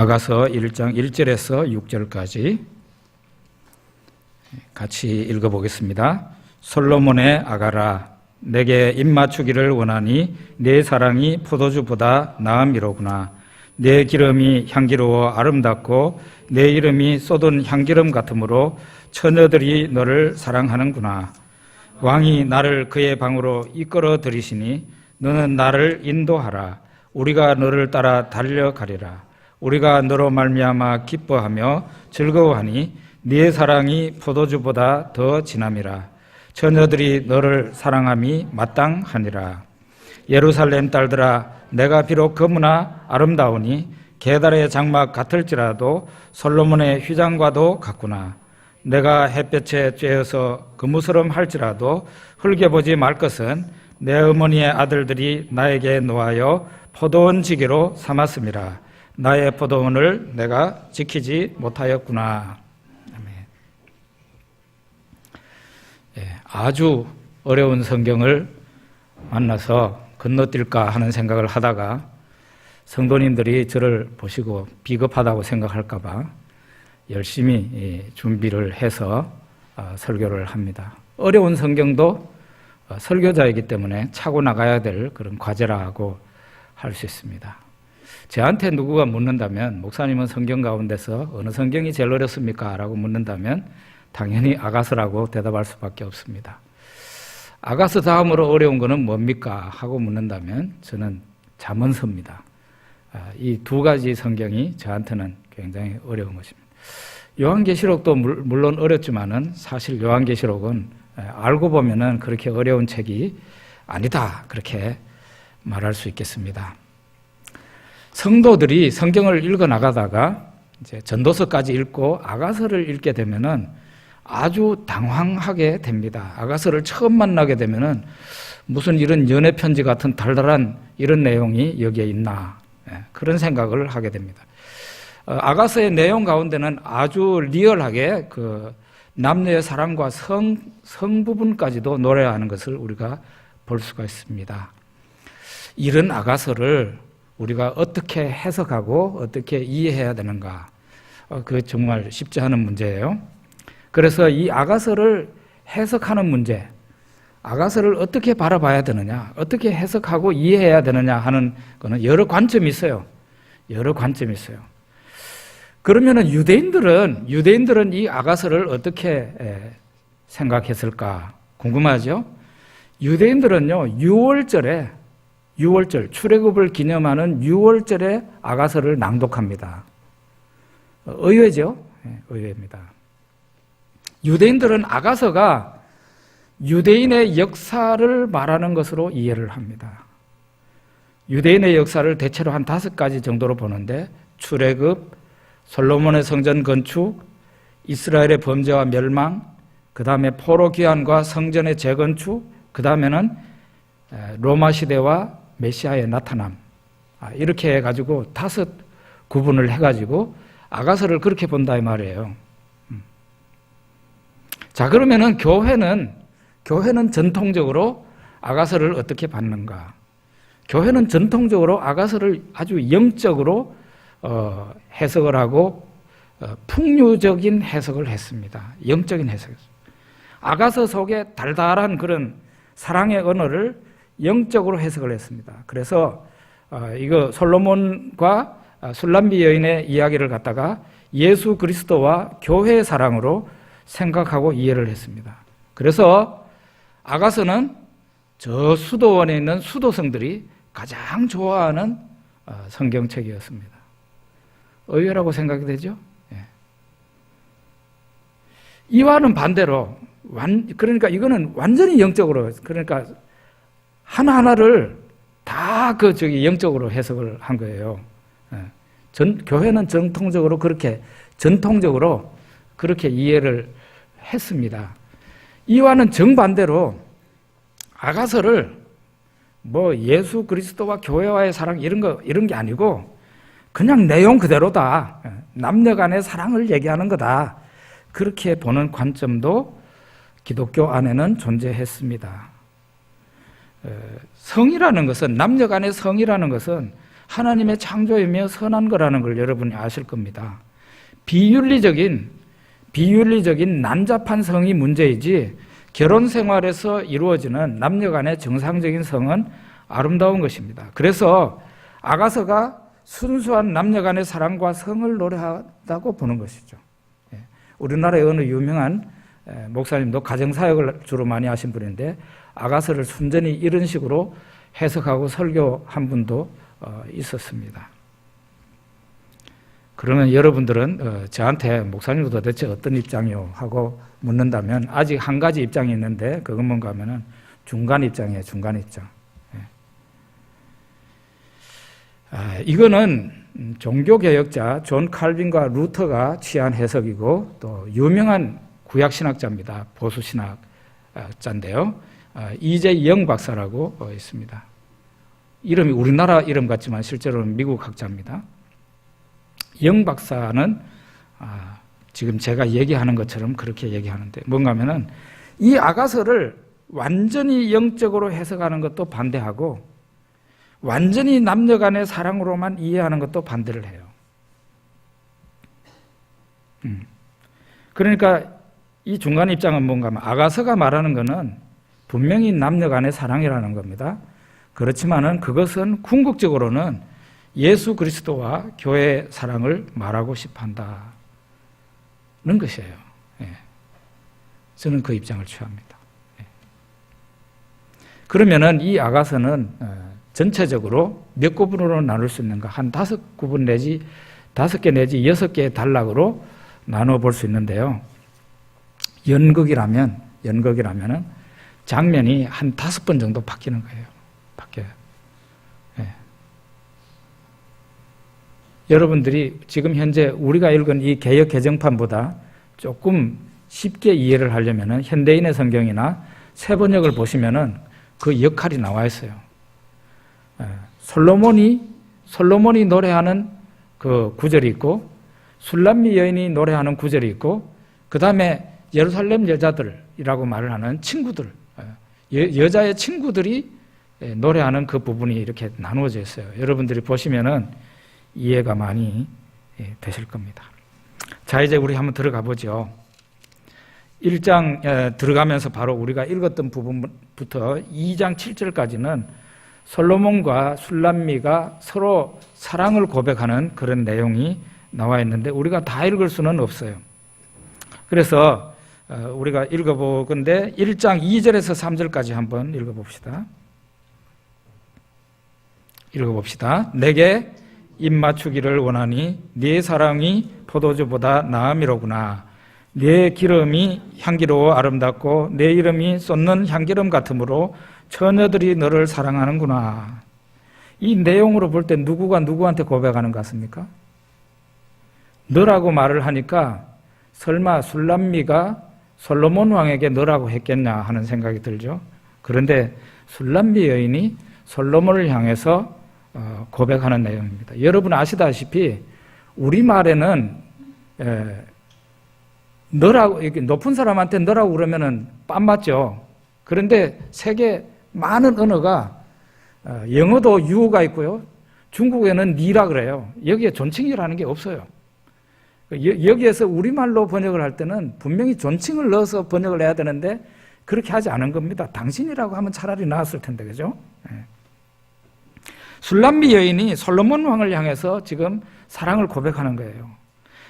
아가서 1장 1절에서 6절까지 같이 읽어보겠습니다. 솔로몬의 아가라, 내게 입맞추기를 원하니 내 사랑이 포도주보다 나음이로구나. 내 기름이 향기로워 아름답고 내 이름이 쏟은 향기름 같으므로 처녀들이 너를 사랑하는구나. 왕이 나를 그의 방으로 이끌어 들이시니 너는 나를 인도하라. 우리가 너를 따라 달려가리라. 우리가 너로 말미암아 기뻐하며 즐거워하니 네 사랑이 포도주보다 더 진함이라. 처녀들이 너를 사랑함이 마땅하니라. 예루살렘 딸들아, 내가 비록 거무나 아름다우니 계달의 장막 같을지라도 솔로몬의 휘장과도 같구나. 내가 햇볕에 쬐어서 그무스름 할지라도 흘겨보지 말 것은 내 어머니의 아들들이 나에게 놓아여 포도원 지기로 삼았음이라. 나의 포도원을 내가 지키지 못하였구나. 아주 어려운 성경을 만나서 건너뛸까 하는 생각을 하다가 성도님들이 저를 보시고 비겁하다고 생각할까 봐 열심히 준비를 해서 설교를 합니다. 어려운 성경도 설교자이기 때문에 차고 나가야 될 그런 과제라고 할 수 있습니다. 저한테 누구가 묻는다면, 목사님은 성경 가운데서 어느 성경이 제일 어렵습니까? 라고 묻는다면 당연히 아가서라고 대답할 수밖에 없습니다. 아가서 다음으로 어려운 것은 뭡니까? 하고 묻는다면 저는 잠언서입니다. 이 두 가지 성경이 저한테는 굉장히 어려운 것입니다. 요한계시록도 물론 어렵지만은 사실 요한계시록은 알고 보면은 그렇게 어려운 책이 아니다, 그렇게 말할 수 있겠습니다. 성도들이 성경을 읽어 나가다가 이제 전도서까지 읽고 아가서를 읽게 되면은 아주 당황하게 됩니다. 아가서를 처음 만나게 되면은 무슨 이런 연애 편지 같은 달달한 이런 내용이 여기에 있나, 그런 생각을 하게 됩니다. 아가서의 내용 가운데는 아주 리얼하게 그 남녀의 사랑과 성 부분까지도 노래하는 것을 우리가 볼 수가 있습니다. 이런 아가서를 우리가 어떻게 해석하고 어떻게 이해해야 되는가, 그 정말 쉽지 않은 문제예요. 그래서 이 아가서를 해석하는 문제, 아가서를 어떻게 바라봐야 되느냐, 어떻게 해석하고 이해해야 되느냐 하는 거는 여러 관점이 있어요. 여러 관점이 있어요. 그러면은 유대인들은 이 아가서를 어떻게 생각했을까 궁금하죠? 유대인들은요, 6월절, 출애굽을 기념하는 6월절에 아가서를 낭독합니다. 의외죠? 의외입니다. 유대인들은 아가서가 유대인의 역사를 말하는 것으로 이해를 합니다. 유대인의 역사를 대체로 한 5가지 정도로 보는데, 출애굽, 솔로몬의 성전 건축, 이스라엘의 범죄와 멸망, 그 다음에 포로 귀환과 성전의 재건축, 그 다음에는 로마 시대와 메시아의 나타남, 이렇게 해가지고 5 구분을 해가지고 아가서를 그렇게 본다 이 말이에요. 자, 그러면은 교회는 전통적으로 아가서를 어떻게 받는가? 교회는 전통적으로 아가서를 아주 영적으로 해석을 하고 풍류적인 해석을 했습니다. 영적인 해석이었습니다. 아가서 속에 달달한 그런 사랑의 언어를 영적으로 해석을 했습니다. 그래서 이거 솔로몬과 술람비 여인의 이야기를 갖다가 예수 그리스도와 교회의 사랑으로 생각하고 이해를 했습니다. 그래서 아가서는 저 수도원에 있는 수도성들이 가장 좋아하는 성경책이었습니다. 의외라고 생각이 되죠? 이와는 반대로, 그러니까 이거는 완전히 영적으로, 그러니까 하나하나를 다 영적으로 해석을 한 거예요. 교회는 전통적으로 그렇게 이해를 했습니다. 이와는 정반대로 아가서를 뭐 예수 그리스도와 교회와의 사랑 이런 게 아니고 그냥 내용 그대로다, 남녀 간의 사랑을 얘기하는 거다, 그렇게 보는 관점도 기독교 안에는 존재했습니다. 성이라는 것은, 남녀 간의 성이라는 것은 하나님의 창조이며 선한 거라는 걸 여러분이 아실 겁니다. 비윤리적인 난잡한 성이 문제이지 결혼 생활에서 이루어지는 남녀 간의 정상적인 성은 아름다운 것입니다. 그래서 아가서가 순수한 남녀 간의 사랑과 성을 노래하다고 보는 것이죠. 우리나라의 어느 유명한 목사님도 가정사역을 주로 많이 하신 분인데 아가서를 순전히 이런 식으로 해석하고 설교한 분도 있었습니다. 그러면 여러분들은 저한테 목사님 도대체 어떤 입장이요? 하고 묻는다면 아직 한 가지 입장이 있는데 그건 뭔가 하면은 중간 입장이에요. 중간 입장. 이거는 종교개혁자 존 칼빈과 루터가 취한 해석이고 또 유명한 구약신학자입니다. 보수신학자인데요. 이재영 박사라고 있습니다. 이름이 우리나라 이름 같지만 실제로는 미국 학자입니다. 영 박사는 지금 제가 얘기하는 것처럼 그렇게 얘기하는데 뭔가 하면은 이 아가서를 완전히 영적으로 해석하는 것도 반대하고 완전히 남녀 간의 사랑으로만 이해하는 것도 반대를 해요. 그러니까 이 중간 입장은 뭔가 하면 아가서가 말하는 것은 분명히 남녀 간의 사랑이라는 겁니다. 그렇지만은 그것은 궁극적으로는 예수 그리스도와 교회의 사랑을 말하고 싶어 한다는 것이에요. 저는 그 입장을 취합니다. 그러면은 이 아가서는 전체적으로 몇 구분으로 나눌 수 있는가? 한 5구분 내지 5개 내지 6개의 단락으로 나눠 볼 수 있는데요. 연극이라면은 장면이 한 5번 정도 바뀌는 거예요. 바뀌어요. 여러분들이 지금 현재 우리가 읽은 이 개역 개정판보다 조금 쉽게 이해를 하려면은 현대인의 성경이나 세번역을 보시면은 그 역할이 나와 있어요. 솔로몬이 노래하는 그 구절이 있고 술람미 여인이 노래하는 구절이 있고 그 다음에 예루살렘 여자들이라고 말을 하는 친구들, 여자의 친구들이 노래하는 그 부분이 이렇게 나누어져 있어요. 여러분들이 보시면은 이해가 많이 되실 겁니다. 자, 이제 우리 한번 들어가 보죠. 1장 들어가면서 바로 우리가 읽었던 부분부터 2장 7절까지는 솔로몬과 술람미가 서로 사랑을 고백하는 그런 내용이 나와 있는데 우리가 다 읽을 수는 없어요. 그래서 우리가 읽어보건데 1장 2절에서 3절까지 한번 읽어봅시다. 내게 입 맞추기를 원하니 네 사랑이 포도주보다 나음이로구나. 네 기름이 향기로워 아름답고 내 이름이 쏟는 향기름 같으므로 처녀들이 너를 사랑하는구나. 이 내용으로 볼 때 누구가 누구한테 고백하는 것 같습니까? 너라고 말을 하니까 설마 술람미가 솔로몬 왕에게 너라고 했겠냐 하는 생각이 들죠. 그런데 술람미 여인이 솔로몬을 향해서 고백하는 내용입니다. 여러분 아시다시피 우리말에는 너라고 이렇게 높은 사람한테 너라고 그러면은 빰 맞죠. 그런데 세계 많은 언어가 영어도 유가 있고요. 중국에는 니라 그래요. 여기에 존칭이라는 게 없어요. 여기에서 우리말로 번역을 할 때는 분명히 존칭을 넣어서 번역을 해야 되는데 그렇게 하지 않은 겁니다. 당신이라고 하면 차라리 나았을 텐데, 그죠? 술람미 여인이 솔로몬 왕을 향해서 지금 사랑을 고백하는 거예요.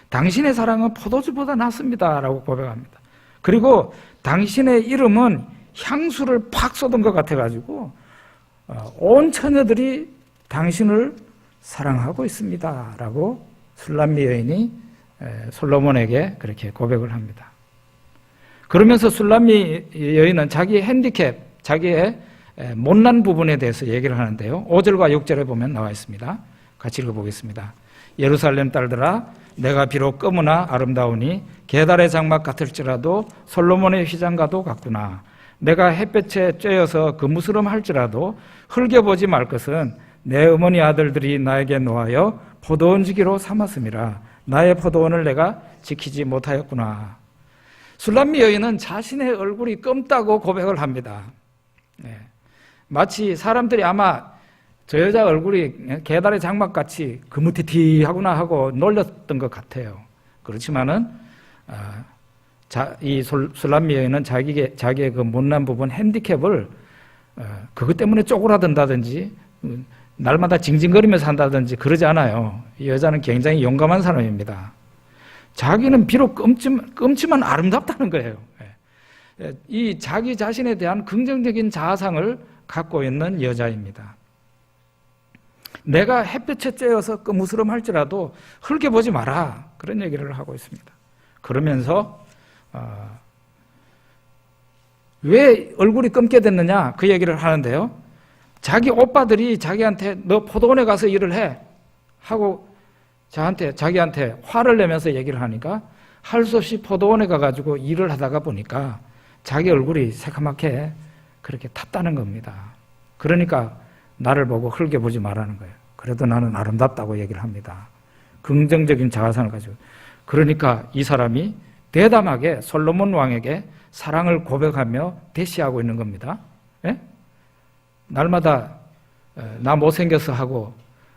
당신의 사랑은 포도주보다 낫습니다 라고 고백합니다. 그리고 당신의 이름은 향수를 팍 쏟은 것 같아가지고 온 처녀들이 당신을 사랑하고 있습니다 라고 술람미 여인이 솔로몬에게 그렇게 고백을 합니다. 그러면서 술람미 여인은 자기의 핸디캡, 자기의 못난 부분에 대해서 얘기를 하는데요. 5절과 6절에 보면 나와 있습니다. 같이 읽어보겠습니다. 예루살렘 딸들아, 내가 비록 검으나 아름다우니 게달의 장막 같을지라도 솔로몬의 휘장과도 같구나. 내가 햇볕에 쬐어서 그무스름할지라도 흘겨보지 말 것은 내 어머니 아들들이 나에게 노하여 포도원 지기로 삼았음이라. 나의 포도원을 내가 지키지 못하였구나. 술람미 여인은 자신의 얼굴이 검다고 고백을 합니다. 마치 사람들이 아마 저 여자 얼굴이 개다리 장막같이 그무티티하구나 하고 놀렸던 것 같아요. 그렇지만은 이 술람미 여인은 자기의 그 못난 부분 핸디캡을 그것 때문에 쪼그라든다든지 날마다 징징거리면서 산다든지 그러지 않아요. 이 여자는 굉장히 용감한 사람입니다. 자기는 비록 끔찍만 아름답다는 거예요. 이 자기 자신에 대한 긍정적인 자아상을 갖고 있는 여자입니다. 내가 햇볕에 쬐어서 끄무스름할지라도 흙에 보지 마라, 그런 얘기를 하고 있습니다. 그러면서 왜 얼굴이 검게 됐느냐 그 얘기를 하는데요. 자기 오빠들이 자기한테 너 포도원에 가서 일을 해 하고 자기한테 화를 내면서 얘기를 하니까 할 수 없이 포도원에 가가지고 일을 하다가 보니까 자기 얼굴이 새카맣게 그렇게 탔다는 겁니다. 그러니까 나를 보고 흙에 보지 말라는 거예요. 그래도 나는 아름답다고 얘기를 합니다. 긍정적인 자아상을 가지고. 그러니까 이 사람이 대담하게 솔로몬 왕에게 사랑을 고백하며 대시하고 있는 겁니다. 예? 날마다 나 못생겨서 하고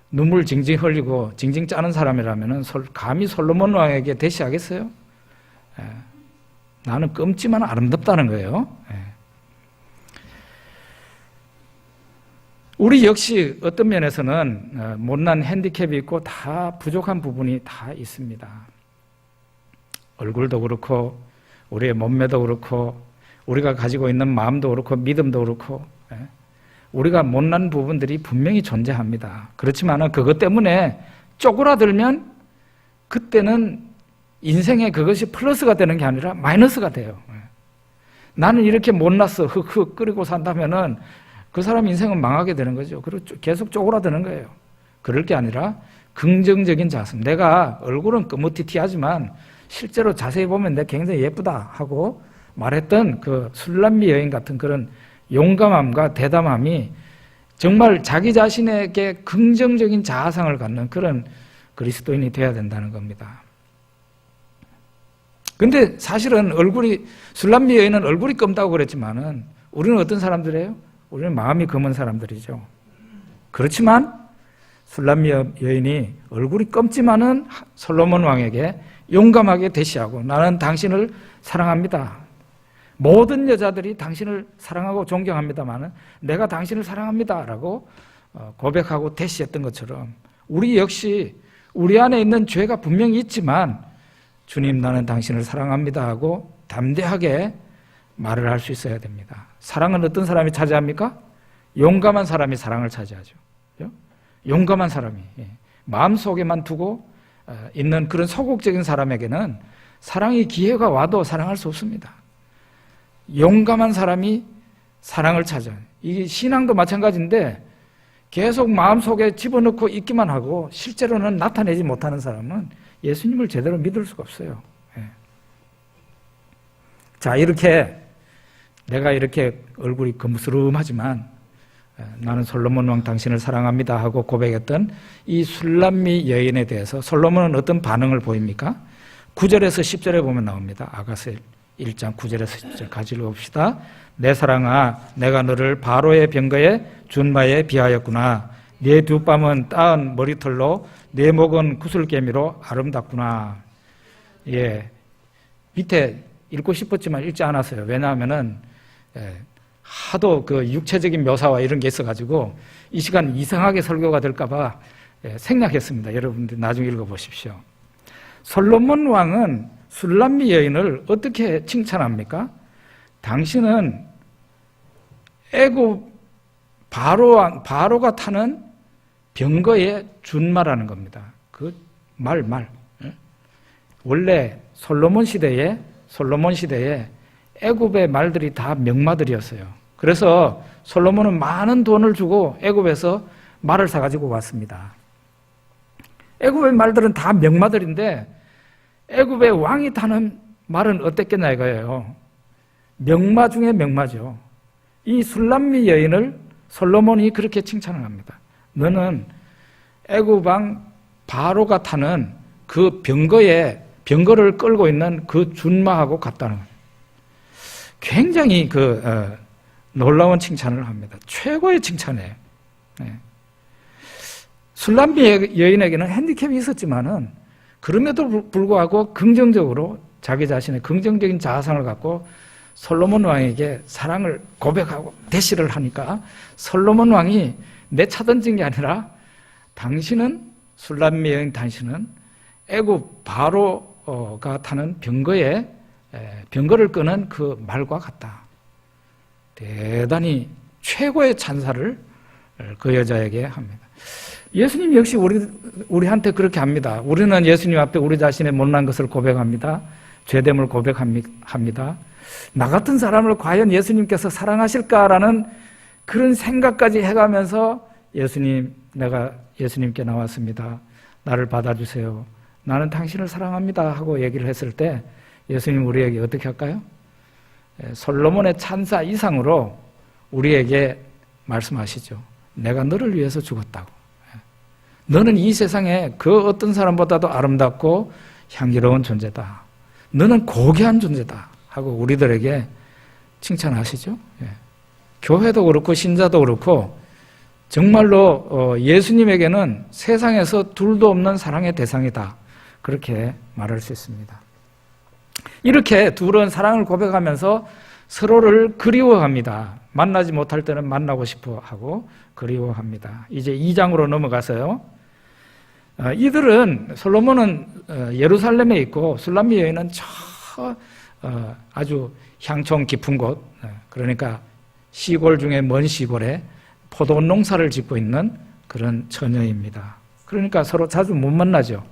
눈물 징징 흘리고 징징 짜는 사람이라면 감히 솔로몬 왕에게 대시하겠어요? 예. 나는 끔찍만 아름답다는 거예요. 예. 우리 역시 어떤 면에서는 못난 핸디캡이 있고 다 부족한 부분이 다 있습니다. 얼굴도 그렇고 우리의 몸매도 그렇고 우리가 가지고 있는 마음도 그렇고 믿음도 그렇고 우리가 못난 부분들이 분명히 존재합니다. 그렇지만 그것 때문에 쪼그라들면 그때는 인생에 그것이 플러스가 되는 게 아니라 마이너스가 돼요. 나는 이렇게 못났어 흑흑 끓이고 산다면은 그 사람 인생은 망하게 되는 거죠. 그리고 계속 쪼그라드는 거예요. 그럴 게 아니라 긍정적인 자세. 내가 얼굴은 끄무티티하지만 실제로 자세히 보면 내가 굉장히 예쁘다 하고 말했던 그 술람미 여인 같은 그런 용감함과 대담함이 정말 자기 자신에게 긍정적인 자아상을 갖는 그런 그리스도인이 되어야 된다는 겁니다. 근데 사실은 술람미 여인은 얼굴이 검다고 그랬지만은 우리는 어떤 사람들이에요? 우리는 마음이 검은 사람들이죠. 그렇지만 술람미 여인이 얼굴이 검지만은 솔로몬 왕에게 용감하게 대시하고 나는 당신을 사랑합니다. 모든 여자들이 당신을 사랑하고 존경합니다만 내가 당신을 사랑합니다라고 고백하고 대시했던 것처럼 우리 역시 우리 안에 있는 죄가 분명히 있지만 주님 나는 당신을 사랑합니다 하고 담대하게 말을 할 수 있어야 됩니다. 사랑은 어떤 사람이 차지합니까? 용감한 사람이 사랑을 차지하죠. 용감한 사람이 마음속에만 두고 있는 그런 소극적인 사람에게는 사랑의 기회가 와도 사랑할 수 없습니다. 용감한 사람이 사랑을 차지해요. 이게 신앙도 마찬가지인데 계속 마음속에 집어넣고 있기만 하고 실제로는 나타내지 못하는 사람은 예수님을 제대로 믿을 수가 없어요. 자, 이렇게 내가 이렇게 얼굴이 금스름하지만 나는 솔로몬 왕 당신을 사랑합니다 하고 고백했던 이 술람미 여인에 대해서 솔로몬은 어떤 반응을 보입니까? 9절에서 10절에 보면 나옵니다. 아가서 1장 9절에서 10절 같이 읽어봅시다. 내 사랑아 내가 너를 바로의 병거에 준마에 비하였구나. 네 두 뺨은 따은 머리털로 네 목은 구슬개미로 아름답구나. 예, 밑에 읽고 싶었지만 읽지 않았어요. 왜냐하면은 하도 그 육체적인 묘사와 이런 게 있어가지고 이 시간 이상하게 설교가 될까봐 생략했습니다. 여러분들 나중에 읽어보십시오. 솔로몬 왕은 술람미 여인을 어떻게 칭찬합니까? 당신은 애굽 바로가 타는 병거의 준마라는 겁니다. 그 말. 원래 솔로몬 시대에 애굽의 말들이 다 명마들이었어요. 그래서 솔로몬은 많은 돈을 주고 애굽에서 말을 사가지고 왔습니다. 애굽의 말들은 다 명마들인데 애굽의 왕이 타는 말은 어땠겠냐 이거예요. 명마 중에 명마죠. 이 술람미 여인을 솔로몬이 그렇게 칭찬을 합니다. 너는 애굽 왕 바로가 타는 그 병거를 끌고 있는 그 준마하고 같다는 거예요. 굉장히 놀라운 칭찬을 합니다. 최고의 칭찬이에요. 술람미 여인에게는 핸디캡이 있었지만은 그럼에도 불구하고 긍정적으로 자기 자신의 긍정적인 자아상을 갖고 솔로몬 왕에게 사랑을 고백하고 대시를 하니까 솔로몬 왕이 내쳐던진 게 아니라 당신은 술람미 여인 당신은 애굽 바로가 타는 병거를 끄는 그 말과 같다. 대단히 최고의 찬사를 그 여자에게 합니다. 예수님 역시 우리한테 그렇게 합니다. 우리는 예수님 앞에 우리 자신의 못난 것을 고백합니다. 죄됨을 고백합니다. 나 같은 사람을 과연 예수님께서 사랑하실까라는 그런 생각까지 해가면서 예수님, 내가 예수님께 나왔습니다. 나를 받아주세요. 나는 당신을 사랑합니다 하고 얘기를 했을 때 예수님 우리에게 어떻게 할까요? 솔로몬의 찬사 이상으로 우리에게 말씀하시죠. 내가 너를 위해서 죽었다고. 너는 이 세상에 그 어떤 사람보다도 아름답고 향기로운 존재다. 너는 고귀한 존재다 하고 우리들에게 칭찬하시죠. 교회도 그렇고 신자도 그렇고 정말로 예수님에게는 세상에서 둘도 없는 사랑의 대상이다. 그렇게 말할 수 있습니다. 이렇게 둘은 사랑을 고백하면서 서로를 그리워합니다. 만나지 못할 때는 만나고 싶어 하고 그리워합니다. 이제 2장으로 넘어가서요. 이들은 솔로몬은 예루살렘에 있고 술람미 여인은 아주 향촌 깊은 곳, 그러니까 시골 중에 먼 시골에 포도 농사를 짓고 있는 그런 처녀입니다. 그러니까 서로 자주 못 만나죠.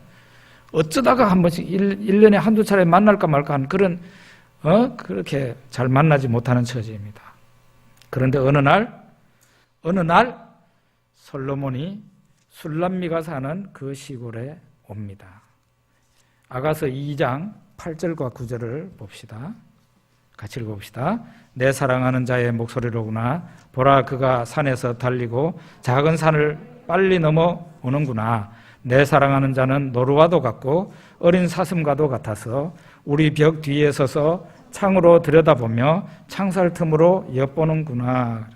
어쩌다가 한 번씩 1년에 한두 차례 만날까 말까 하는 그런 그렇게 잘 만나지 못하는 처지입니다. 그런데 어느 날 솔로몬이 술람미가 사는 그 시골에 옵니다. 아가서 2장 8절과 9절을 봅시다. 같이 읽어봅시다. 내 사랑하는 자의 목소리로구나. 보라, 그가 산에서 달리고 작은 산을 빨리 넘어오는구나. 내 사랑하는 자는 노루와도 같고 어린 사슴과도 같아서 우리 벽 뒤에 서서 창으로 들여다보며 창살 틈으로 엿보는구나.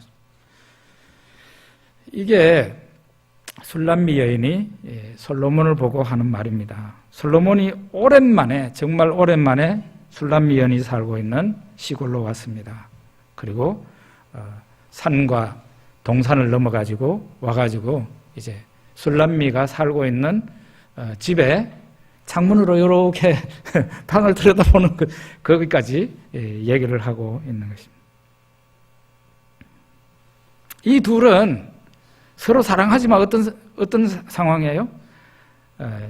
이게 술람미 여인이 솔로몬을 보고 하는 말입니다. 솔로몬이 정말 오랜만에 술람미 여인이 살고 있는 시골로 왔습니다. 그리고 산과 동산을 넘어가지고 와가지고 이제 술람미가 살고 있는 집에 창문으로 이렇게 방을 들여다보는 거기까지 얘기를 하고 있는 것입니다. 이 둘은 서로 사랑하지만 어떤 상황이에요?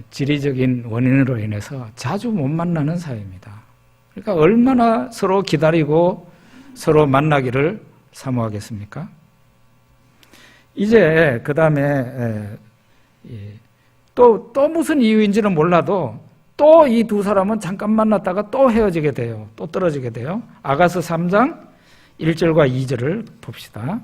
지리적인 원인으로 인해서 자주 못 만나는 사이입니다. 그러니까 얼마나 서로 기다리고 서로 만나기를 사모하겠습니까? 이제 그 다음에 또 무슨 이유인지는 몰라도 또 이 두 사람은 잠깐 만났다가 또 헤어지게 돼요. 또 떨어지게 돼요. 아가서 3장 1절과 2절을 봅시다.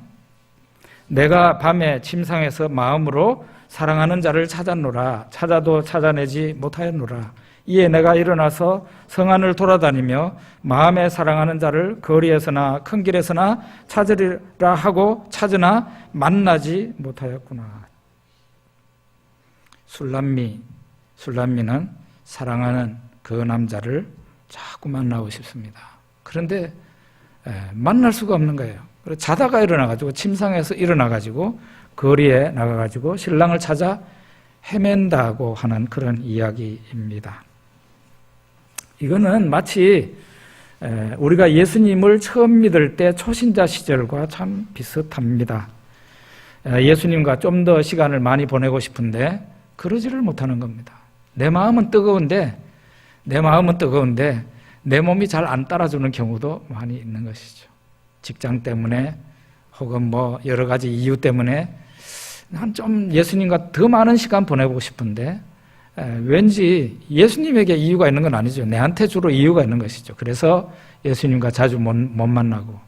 내가 밤에 침상에서 마음으로 사랑하는 자를 찾았노라. 찾아도 찾아내지 못하였노라. 이에 내가 일어나서 성안을 돌아다니며 마음에 사랑하는 자를 거리에서나 큰 길에서나 찾으리라 하고 찾으나 만나지 못하였구나. 술람미는 사랑하는 그 남자를 자꾸 만나고 싶습니다. 그런데 만날 수가 없는 거예요. 그래서 자다가 일어나가지고 침상에서 일어나가지고 거리에 나가가지고 신랑을 찾아 헤맨다고 하는 그런 이야기입니다. 이거는 마치 우리가 예수님을 처음 믿을 때 초신자 시절과 참 비슷합니다. 예수님과 좀 더 시간을 많이 보내고 싶은데 그러지를 못하는 겁니다. 내 마음은 뜨거운데 내 몸이 잘 안 따라주는 경우도 많이 있는 것이죠. 직장 때문에 혹은 여러 가지 이유 때문에 난 좀 예수님과 더 많은 시간 보내고 싶은데 왠지 예수님에게 이유가 있는 건 아니죠. 내한테 주로 이유가 있는 것이죠. 그래서 예수님과 자주 못 만나고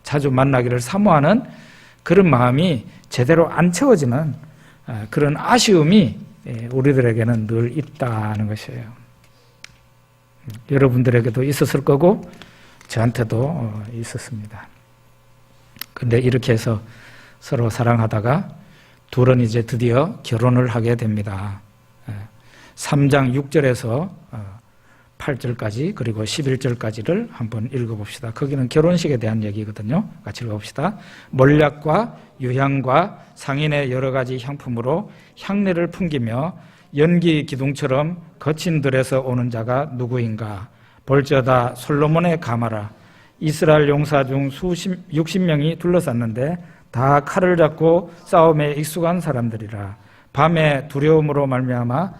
자주 만나기를 사모하는 그런 마음이 제대로 안 채워지는 그런 아쉬움이 우리들에게는 늘 있다는 것이에요. 여러분들에게도 있었을 거고 저한테도 있었습니다. 근데 이렇게 해서 서로 사랑하다가 둘은 이제 드디어 결혼을 하게 됩니다. 3장 6절에서 8절까지 그리고 11절까지를 한번 읽어봅시다. 거기는 결혼식에 대한 얘기거든요. 같이 읽어봅시다. 몰약과 유향과 상인의 여러 가지 향품으로 향내를 풍기며 연기 기둥처럼 거친 들에서 오는 자가 누구인가? 볼지어다 솔로몬의 가마라. 이스라엘 용사 중 60명이 둘러쌌는데 다 칼을 잡고 싸움에 익숙한 사람들이라. 밤에 두려움으로 말미암아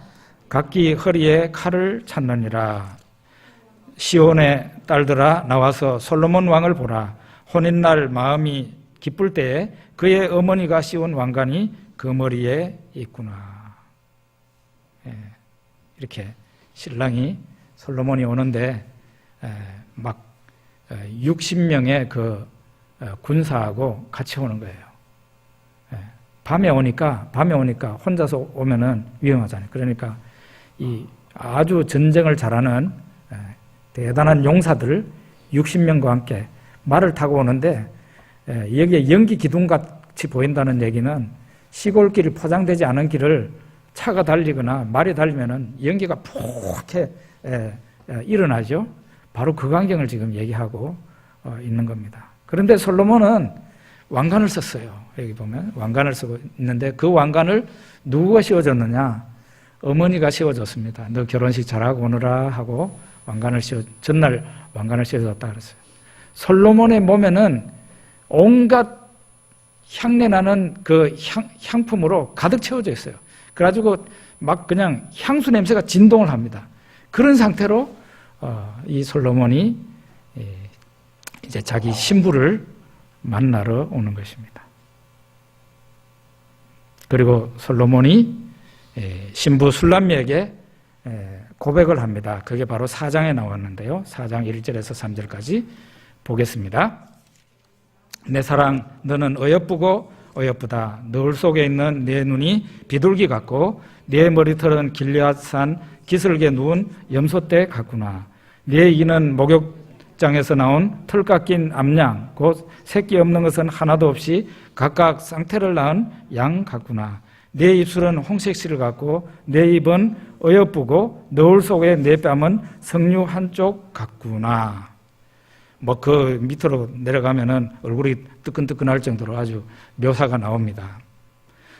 각기 허리에 칼을 찾느니라. 시온의 딸들아 나와서 솔로몬 왕을 보라. 혼인날 마음이 기쁠 때에 그의 어머니가 씌운 왕관이 그 머리에 있구나. 이렇게 신랑이 솔로몬이 오는데 막 60명의 그 군사하고 같이 오는 거예요. 밤에 오니까 혼자서 오면은 위험하잖아요. 그러니까 이 아주 전쟁을 잘하는 대단한 용사들 60명과 함께 말을 타고 오는데 여기에 연기 기둥같이 보인다는 얘기는 시골길이 포장되지 않은 길을 차가 달리거나 말이 달리면은 연기가 푹게 일어나죠. 바로 그 광경을 지금 얘기하고 있는 겁니다. 그런데 솔로몬은 왕관을 썼어요. 여기 보면 왕관을 쓰고 있는데 그 왕관을 누구가 씌워줬느냐? 어머니가 씌워줬습니다. 너 결혼식 잘하고 오느라 하고 전날 왕관을 씌워줬다 그랬어요. 솔로몬의 몸에는 온갖 향내나는 그 향품으로 가득 채워져 있어요. 그래가지고 막 그냥 향수 냄새가 진동을 합니다. 그런 상태로 이 솔로몬이 이제 자기 신부를 만나러 오는 것입니다. 그리고 솔로몬이 신부 술람미에게 고백을 합니다. 그게 바로 4장에 나왔는데요. 4장 1절에서 3절까지 보겠습니다. 내 사랑 너는 어여쁘고 어여쁘다. 너울 속에 있는 내 눈이 비둘기 같고 내 머리털은 길앗산 기슭에 누운 염소떼 같구나. 내 이는 목욕장에서 나온 털 깎인 암양 곧 새끼 없는 것은 하나도 없이 각각 쌍태를 낳은 양 같구나. 내 입술은 홍색실을 갖고 내 입은 어여쁘고 너울 속에 내 뺨은 석류 한쪽 같구나. 뭐 그 밑으로 내려가면은 얼굴이 뜨끈뜨끈할 정도로 아주 묘사가 나옵니다.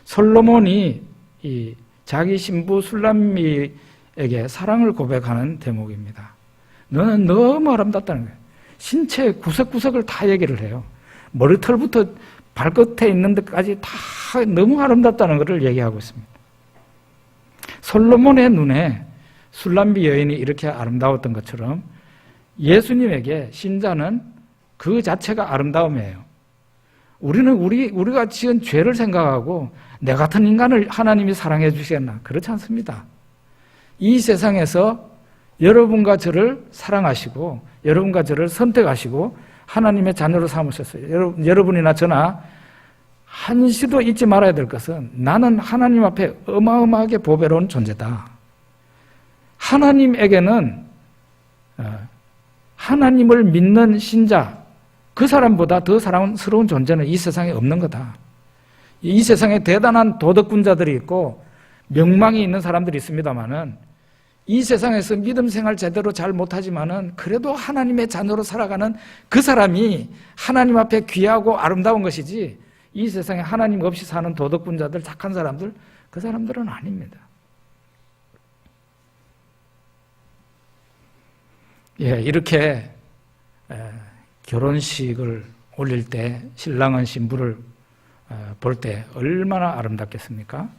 솔로몬이 이 자기 신부 술람미에게 사랑을 고백하는 대목입니다. 너는 너무 아름답다는 거예요. 신체 구석구석을 다 얘기를 해요. 머리털부터 발끝에 있는 데까지 다 너무 아름답다는 것을 얘기하고 있습니다. 솔로몬의 눈에 술람미 여인이 이렇게 아름다웠던 것처럼 예수님에게 신자는 그 자체가 아름다움이에요. 우리는 우리가 지은 죄를 생각하고 내 같은 인간을 하나님이 사랑해 주시겠나? 그렇지 않습니다. 이 세상에서 여러분과 저를 사랑하시고 여러분과 저를 선택하시고 하나님의 자녀로 삼으셨어요. 여러분이나 저나 한시도 잊지 말아야 될 것은 나는 하나님 앞에 어마어마하게 보배로운 존재다. 하나님에게는 하나님을 믿는 신자, 그 사람보다 더 사랑스러운 존재는 이 세상에 없는 거다. 이 세상에 대단한 도덕군자들이 있고 명망이 있는 사람들이 있습니다만은 이 세상에서 믿음 생활 제대로 잘 못하지만은 그래도 하나님의 자녀로 살아가는 그 사람이 하나님 앞에 귀하고 아름다운 것이지 이 세상에 하나님 없이 사는 도덕군자들, 착한 사람들, 그 사람들은 아닙니다. 이렇게 결혼식을 올릴 때 신랑은 신부를 볼 때 얼마나 아름답겠습니까?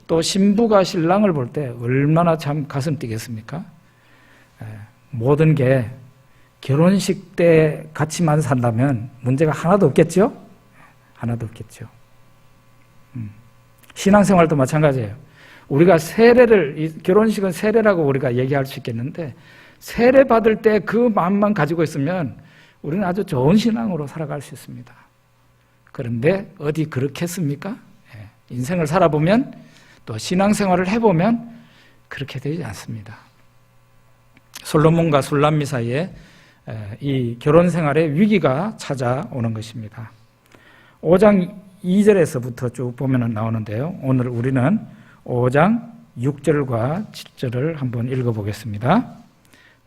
또 신부가 신랑을 볼 때 얼마나 참 가슴 뛰겠습니까? 모든 게 결혼식 때 같이만 산다면 문제가 하나도 없겠죠? 하나도 없겠죠. 신앙생활도 마찬가지예요. 우리가 결혼식은 세례라고 우리가 얘기할 수 있겠는데 세례 받을 때 그 마음만 가지고 있으면 우리는 아주 좋은 신앙으로 살아갈 수 있습니다. 그런데 어디 그렇겠습니까? 인생을 살아보면 또 신앙생활을 해보면 그렇게 되지 않습니다. 솔로몬과 술람미 사이에 이 결혼생활의 위기가 찾아오는 것입니다. 5장 2절에서부터 쭉 보면 나오는데요. 오늘 우리는 5장 6절과 7절을 한번 읽어보겠습니다.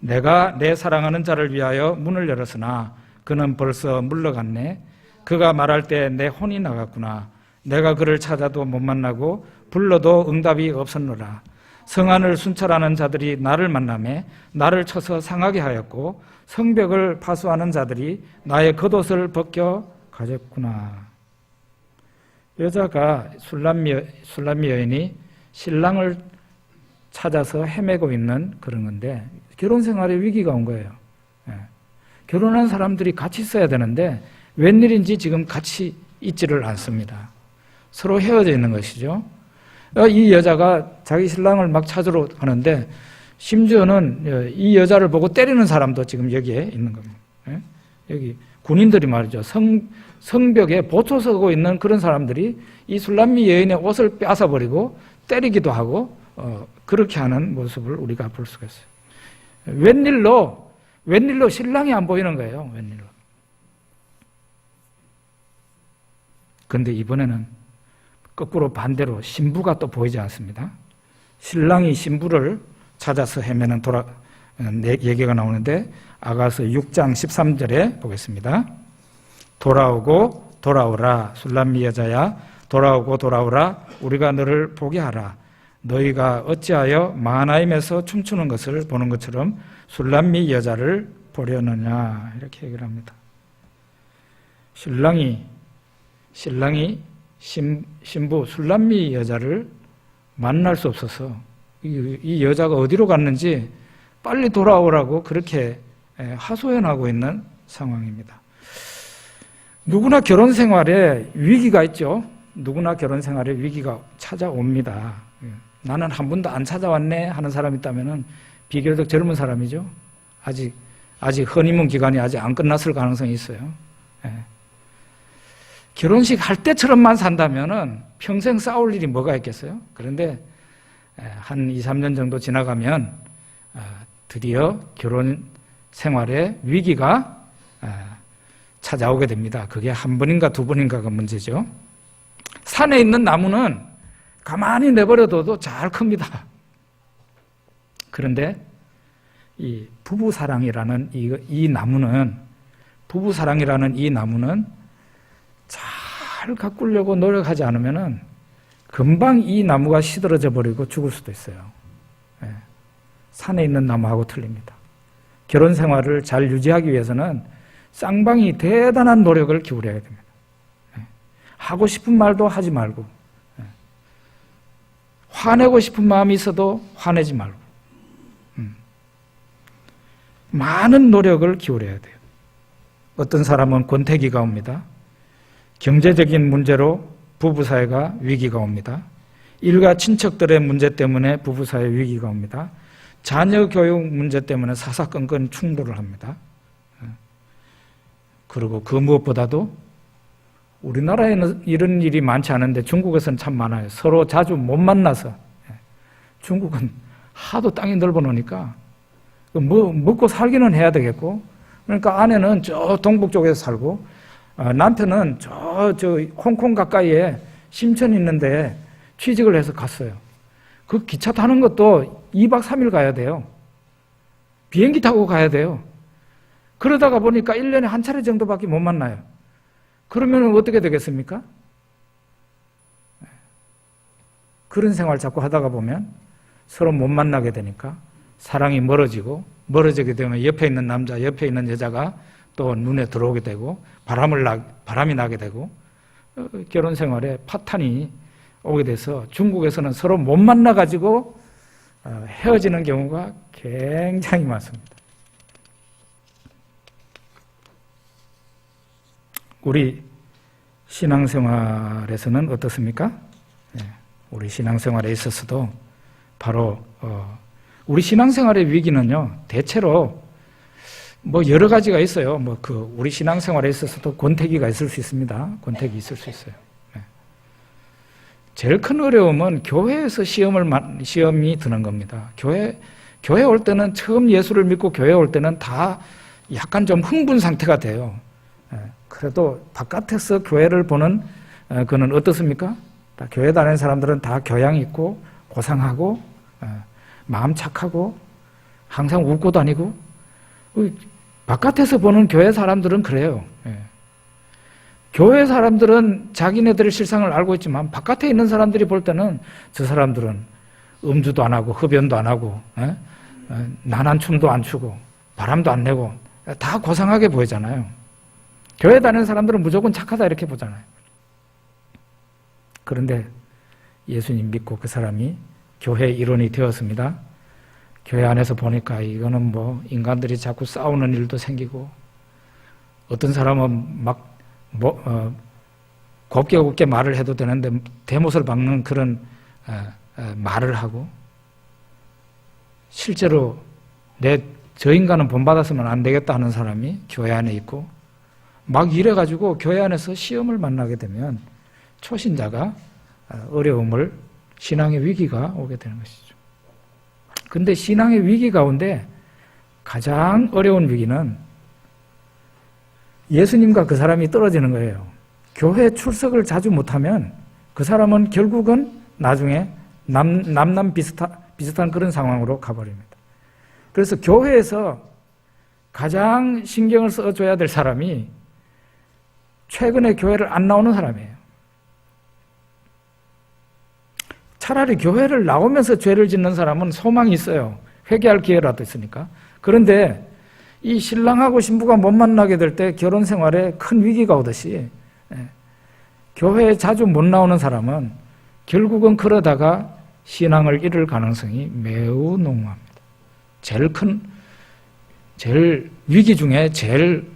내가 내 사랑하는 자를 위하여 문을 열었으나 그는 벌써 물러갔네. 그가 말할 때 내 혼이 나갔구나. 내가 그를 찾아도 못 만나고 불러도 응답이 없었노라. 성안을 순찰하는 자들이 나를 만나매 나를 쳐서 상하게 하였고 성벽을 파수하는 자들이 나의 겉옷을 벗겨 가졌구나. 여자가 술람미 여인이 신랑을 찾아서 헤매고 있는 그런 건데 결혼 생활에 위기가 온 거예요. 결혼한 사람들이 같이 있어야 되는데 웬일인지 지금 같이 있지를 않습니다. 서로 헤어져 있는 것이죠. 이 여자가 자기 신랑을 막 찾으러 가는데 심지어는 이 여자를 보고 때리는 사람도 지금 여기에 있는 겁니다. 여기 군인들이 말이죠. 성벽에 보초 서고 있는 그런 사람들이 이 술람미 여인의 옷을 뺏어버리고 때리기도 하고 그렇게 하는 모습을 우리가 볼 수가 있어요. 웬일로 신랑이 안 보이는 거예요. 웬일로. 그런데 이번에는 거꾸로 반대로 신부가 또 보이지 않습니다. 신랑이 신부를 찾아서 헤매는 얘기가 나오는데 아가서 6장 13절에 보겠습니다. 돌아오고 돌아오라 술람미 여자야 돌아오고 돌아오라 우리가 너를 보게 하라. 너희가 어찌하여 마하나임에서 춤추는 것을 보는 것처럼 술람미 여자를 보려느냐 이렇게 얘기를 합니다. 신랑이 신부 술람미 여자를 만날 수 없어서 이 여자가 어디로 갔는지 빨리 돌아오라고 그렇게 하소연하고 있는 상황입니다. 누구나 결혼 생활에 위기가 있죠. 누구나 결혼 생활에 위기가 찾아옵니다. 나는 한 번도 안 찾아왔네 하는 사람이 있다면 비교적 젊은 사람이죠. 아직 허니문 기간이 아직 안 끝났을 가능성이 있어요. 결혼식 할 때처럼만 산다면 평생 싸울 일이 뭐가 있겠어요? 그런데 한 2, 3년 정도 지나가면 드디어 결혼 생활에 위기가 찾아오게 됩니다. 그게 한 번인가 두 번인가가 문제죠. 산에 있는 나무는 가만히 내버려둬도 잘 큽니다. 그런데 이 부부사랑이라는 이 나무는 잘 가꾸려고 노력하지 않으면 금방 이 나무가 시들어져 버리고 죽을 수도 있어요. 산에 있는 나무하고 틀립니다. 결혼 생활을 잘 유지하기 위해서는 쌍방이 대단한 노력을 기울여야 됩니다. 하고 싶은 말도 하지 말고 화내고 싶은 마음이 있어도 화내지 말고 많은 노력을 기울여야 돼요. 어떤 사람은 권태기가 옵니다. 경제적인 문제로 부부 사이가 위기가 옵니다. 일가 친척들의 문제 때문에 부부 사이에 위기가 옵니다. 자녀 교육 문제 때문에 사사건건 충돌을 합니다. 그리고 그 무엇보다도 우리나라에는 이런 일이 많지 않은데 중국에서는 참 많아요. 서로 자주 못 만나서. 중국은 하도 땅이 넓어 놓으니까 먹고 살기는 해야 되겠고, 그러니까 아내는 저 동북 쪽에서 살고 남편은 저 홍콩 가까이에 심천 있는데 취직을 해서 갔어요. 그 기차 타는 것도 2박 3일 가야 돼요. 비행기 타고 가야 돼요. 그러다가 보니까 1년에 한 차례 정도밖에 못 만나요. 그러면 어떻게 되겠습니까? 그런 생활 자꾸 하다가 보면 서로 못 만나게 되니까 사랑이 멀어지게 되면 옆에 있는 남자, 옆에 있는 여자가 또 눈에 들어오게 되고 바람이 나게 되고 결혼 생활에 파탄이 오게 돼서 중국에서는 서로 못 만나가지고 헤어지는 경우가 굉장히 많습니다. 우리 신앙생활에서는 어떻습니까? 우리 신앙생활에 있어서도 바로 우리 신앙생활의 위기는요, 대체로 여러 가지가 있어요. 우리 신앙생활에 있어서도 권태기가 있을 수 있습니다. 권태기 있을 수 있어요. 제일 큰 어려움은 교회에서 시험이 드는 겁니다. 교회 올 때는 처음 예수를 믿고 교회 올 때는 다 약간 좀 흥분 상태가 돼요. 그래도 바깥에서 교회를 보는 그는 어떻습니까? 다 교회 다니는 사람들은 다 교양이 있고 고상하고 마음 착하고 항상 웃고 다니고, 바깥에서 보는 교회 사람들은 그래요. 교회 사람들은 자기네들의 실상을 알고 있지만 바깥에 있는 사람들이 볼 때는 저 사람들은 음주도 안 하고 흡연도 안 하고 난한춤도 안 추고 바람도 안 내고 다 고상하게 보이잖아요. 교회 다니는 사람들은 무조건 착하다 이렇게 보잖아요. 그런데 예수님 믿고 그 사람이 교회 일원이 되었습니다. 교회 안에서 보니까 이거는 뭐 인간들이 자꾸 싸우는 일도 생기고, 어떤 사람은 막 곱게 말을 해도 되는데 대못을 박는 그런 말을 하고, 실제로 저 인간은 본받았으면 안 되겠다 하는 사람이 교회 안에 있고, 막 이래가지고 교회 안에서 시험을 만나게 되면 초신자가 어려움을, 신앙의 위기가 오게 되는 것이죠. 근데 신앙의 위기 가운데 가장 어려운 위기는 예수님과 그 사람이 떨어지는 거예요. 교회 출석을 자주 못하면 그 사람은 결국은 나중에 남남 비슷한 그런 상황으로 가버립니다. 그래서 교회에서 가장 신경을 써줘야 될 사람이 최근에 교회를 안 나오는 사람이에요. 차라리 교회를 나오면서 죄를 짓는 사람은 소망이 있어요. 회개할 기회라도 있으니까. 그런데 이 신랑하고 신부가 못 만나게 될 때 결혼 생활에 큰 위기가 오듯이 교회에 자주 못 나오는 사람은 결국은 그러다가 신앙을 잃을 가능성이 매우 농후합니다. 제일 위기 중에 제일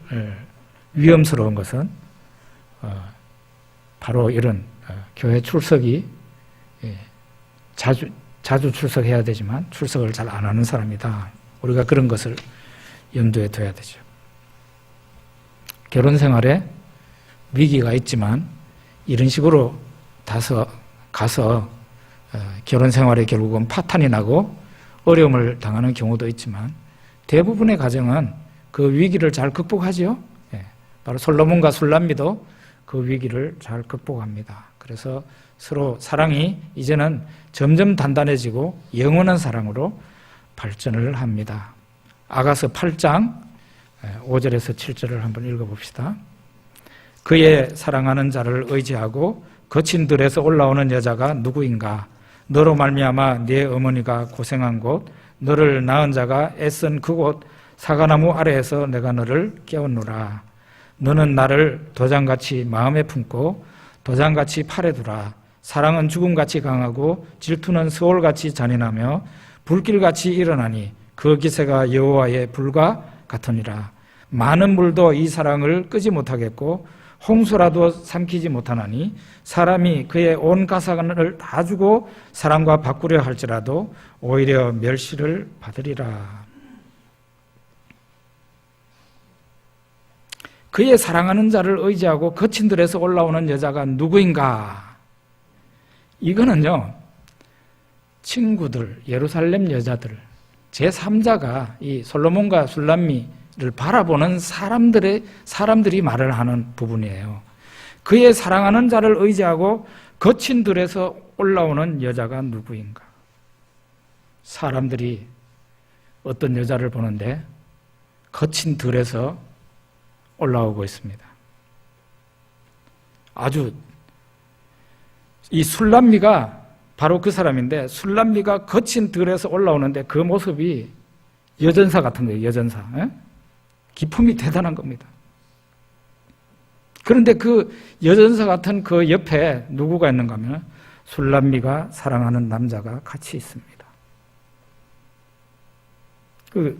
위험스러운 것은 바로 이런 교회 출석이 자주 출석해야 되지만 출석을 잘 안 하는 사람이다. 우리가 그런 것을 염두에 둬야 되죠. 결혼 생활에 위기가 있지만 이런 식으로 가서 결혼 생활에 결국은 파탄이 나고 어려움을 당하는 경우도 있지만 대부분의 가정은 그 위기를 잘 극복하지요. 바로 솔로몬과 술람미도 그 위기를 잘 극복합니다. 그래서 서로 사랑이 이제는 점점 단단해지고 영원한 사랑으로 발전을 합니다. 아가서 8장 5절에서 7절을 한번 읽어봅시다. 그의 사랑하는 자를 의지하고 거친 들에서 올라오는 여자가 누구인가? 너로 말미암아 네 어머니가 고생한 곳, 너를 낳은 자가 애쓴 그곳 사과나무 아래에서 내가 너를 깨웠노라. 너는 나를 도장같이 마음에 품고 도장같이 팔에 두라. 사랑은 죽음같이 강하고 질투는 스올같이 잔인하며 불길같이 일어나니 그 기세가 여호와의 불과 같으니라. 많은 물도 이 사랑을 끄지 못하겠고 홍수라도 삼키지 못하나니 사람이 그의 온 가산을 다 주고 사랑과 바꾸려 할지라도 오히려 멸시를 받으리라. 그의 사랑하는 자를 의지하고 거친 들에서 올라오는 여자가 누구인가? 이거는요, 친구들, 예루살렘 여자들, 제3자가 이 솔로몬과 술람미를 바라보는 사람들이 말을 하는 부분이에요. 그의 사랑하는 자를 의지하고 거친 들에서 올라오는 여자가 누구인가? 사람들이 어떤 여자를 보는데 거친 들에서 올라오고 있습니다. 아주 이 술람미가 바로 그 사람인데 술람미가 거친 들에서 올라오는데 그 모습이 여전사 같은 거예요. 여전사. 기품이 대단한 겁니다. 그런데 그 여전사 같은 그 옆에 누구가 있는가 하면 술람미가 사랑하는 남자가 같이 있습니다.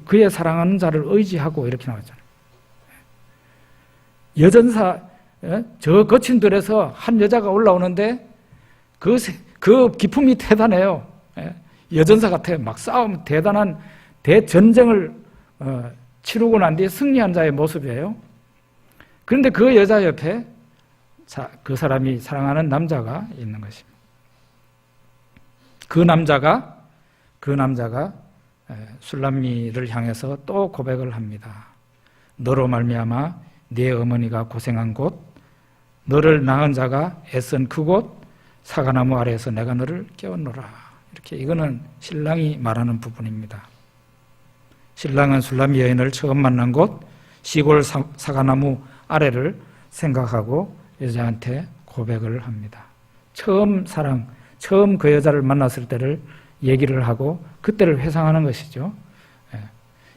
그의 사랑하는 자를 의지하고 이렇게 나왔잖아요. 여전사, 저 거친 들에서 한 여자가 올라오는데 그 기품이 대단해요. 여전사 같아요. 막 싸움, 대단한 대전쟁을 치르고 난 뒤에 승리한 자의 모습이에요. 그런데 그 여자 옆에 그 사람이 사랑하는 남자가 있는 것입니다. 그 남자가 술람미를 향해서 또 고백을 합니다. 너로 말미암아 네 어머니가 고생한 곳, 너를 낳은 자가 애쓴 그곳 사과나무 아래에서 내가 너를 깨웠노라. 이렇게 이거는 신랑이 말하는 부분입니다. 신랑은 술람미 여인을 처음 만난 곳 시골 사과나무 아래를 생각하고 여자한테 고백을 합니다. 처음 그 여자를 만났을 때를 얘기를 하고 그때를 회상하는 것이죠.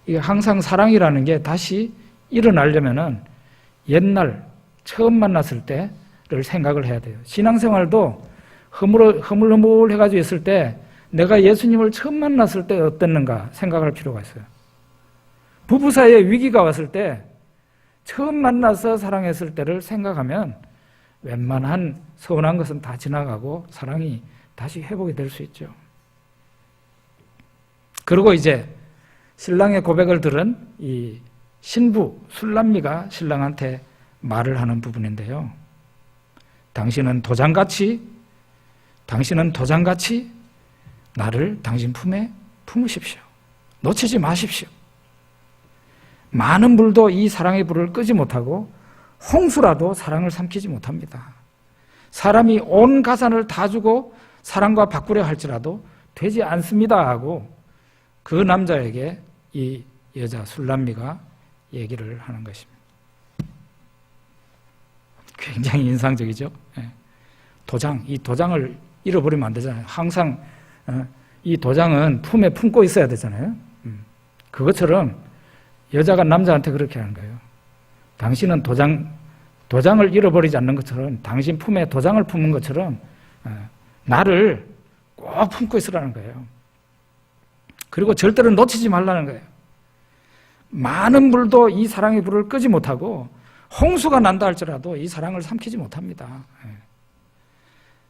이게 항상 사랑이라는 게 다시 일어나려면은 옛날 처음 만났을 때를 생각을 해야 돼요. 신앙생활도 허물허물해가지고 있을 때 내가 예수님을 처음 만났을 때 어땠는가 생각할 필요가 있어요. 부부 사이에 위기가 왔을 때 처음 만나서 사랑했을 때를 생각하면 웬만한 서운한 것은 다 지나가고 사랑이 다시 회복이 될 수 있죠. 그리고 이제 신랑의 고백을 들은 이 신부 술람미가 신랑한테 말을 하는 부분인데요. 당신은 도장같이 나를 당신 품에 품으십시오. 놓치지 마십시오. 많은 불도 이 사랑의 불을 끄지 못하고 홍수라도 사랑을 삼키지 못합니다. 사람이 온 가산을 다 주고 사랑과 바꾸려 할지라도 되지 않습니다 하고 그 남자에게 이 여자 술람미가 얘기를 하는 것입니다. 굉장히 인상적이죠. 이 도장을 잃어버리면 안 되잖아요. 항상 이 도장은 품에 품고 있어야 되잖아요. 그것처럼 여자가 남자한테 그렇게 하는 거예요. 당신은 도장을 잃어버리지 않는 것처럼 당신 품에 도장을 품은 것처럼 나를 꼭 품고 있으라는 거예요. 그리고 절대로 놓치지 말라는 거예요. 많은 불도 이 사랑의 불을 끄지 못하고 홍수가 난다 할지라도 이 사랑을 삼키지 못합니다.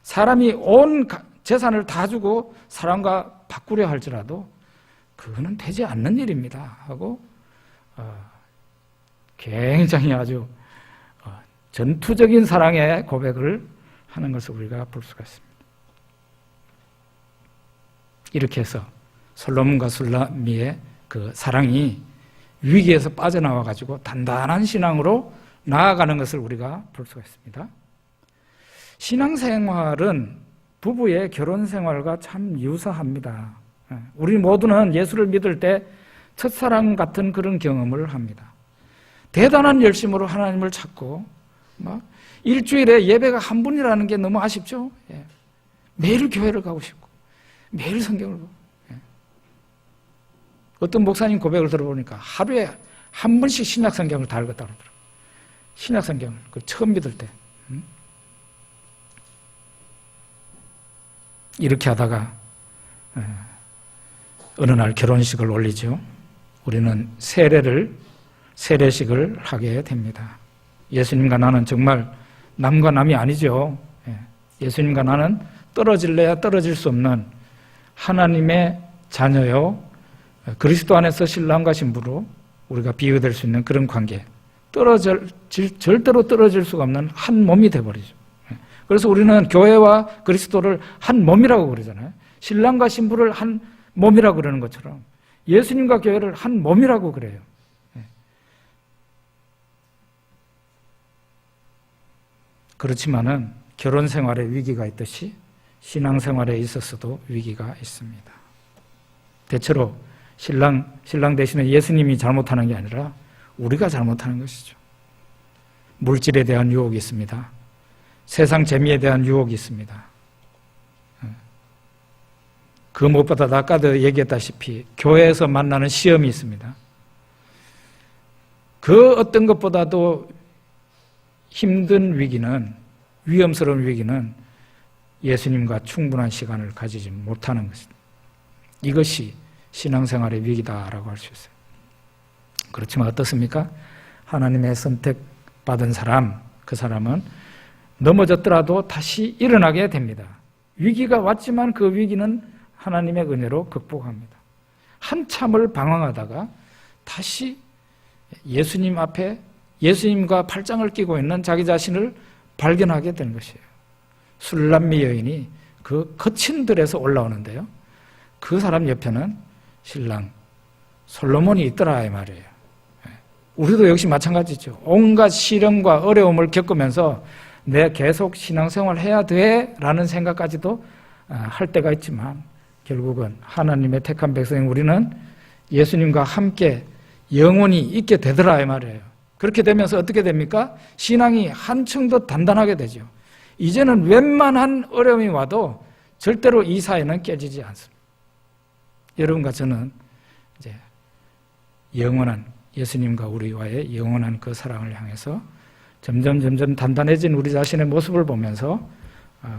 사람이 온 재산을 다 주고 사랑과 바꾸려 할지라도 그거는 되지 않는 일입니다 하고 굉장히 아주 전투적인 사랑의 고백을 하는 것을 우리가 볼 수가 있습니다. 이렇게 해서 솔로몬과 술람미의 그 사랑이 위기에서 빠져나와 가지고 단단한 신앙으로 나아가는 것을 우리가 볼 수가 있습니다. 신앙생활은 부부의 결혼생활과 참 유사합니다. 우리 모두는 예수를 믿을 때 첫사랑 같은 그런 경험을 합니다. 대단한 열심으로 하나님을 찾고 일주일에 예배가 한 번이라는 게 너무 아쉽죠. 매일 교회를 가고 싶고 매일 성경을 보고 어떤 목사님 고백을 들어보니까 하루에 한 번씩 신약성경을 다 읽었다고 그러더라고요. 신약성경을 처음 믿을 때 이렇게 하다가 어느 날 결혼식을 올리죠. 우리는 세례식을 하게 됩니다. 예수님과 나는 정말 남과 남이 아니죠. 예수님과 나는 떨어질래야 떨어질 수 없는 하나님의 자녀요, 그리스도 안에서 신랑과 신부로 우리가 비유될 수 있는 그런 관계, 절대로 떨어질 수가 없는 한 몸이 되어버리죠. 그래서 우리는 교회와 그리스도를 한 몸이라고 그러잖아요. 신랑과 신부를 한 몸이라고 그러는 것처럼 예수님과 교회를 한 몸이라고 그래요. 그렇지만은 결혼 생활에 위기가 있듯이 신앙 생활에 있어서도 위기가 있습니다. 대체로 신랑 대신에 예수님이 잘못하는 게 아니라 우리가 잘못하는 것이죠. 물질에 대한 유혹이 있습니다. 세상 재미에 대한 유혹이 있습니다. 그 무엇보다 아까도 얘기했다시피 교회에서 만나는 시험이 있습니다. 그 어떤 것보다도 힘든 위기는, 위험스러운 위기는 예수님과 충분한 시간을 가지지 못하는 것입니다. 이것이 신앙생활의 위기다라고 할 수 있어요. 그렇지만 어떻습니까? 하나님의 선택받은 사람, 그 사람은 넘어졌더라도 다시 일어나게 됩니다. 위기가 왔지만 그 위기는 하나님의 은혜로 극복합니다. 한참을 방황하다가 다시 예수님 앞에 예수님과 팔짱을 끼고 있는 자기 자신을 발견하게 되는 것이에요. 술람미 여인이 그 거친 들에서 올라오는데요. 그 사람 옆에는 신랑 솔로몬이 있더라 이 말이에요. 우리도 역시 마찬가지죠. 온갖 시련과 어려움을 겪으면서 내 계속 신앙생활 해야 돼 라는 생각까지도 할 때가 있지만 결국은 하나님의 택한 백성 우리는 예수님과 함께 영원히 있게 되더라 이 말이에요. 그렇게 되면서 어떻게 됩니까? 신앙이 한층 더 단단하게 되죠. 이제는 웬만한 어려움이 와도 절대로 이 사이는 깨지지 않습니다. 여러분과 저는 이제 영원한 예수님과 우리와의 영원한 그 사랑을 향해서 점점 단단해진 우리 자신의 모습을 보면서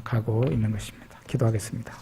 가고 있는 것입니다. 기도하겠습니다.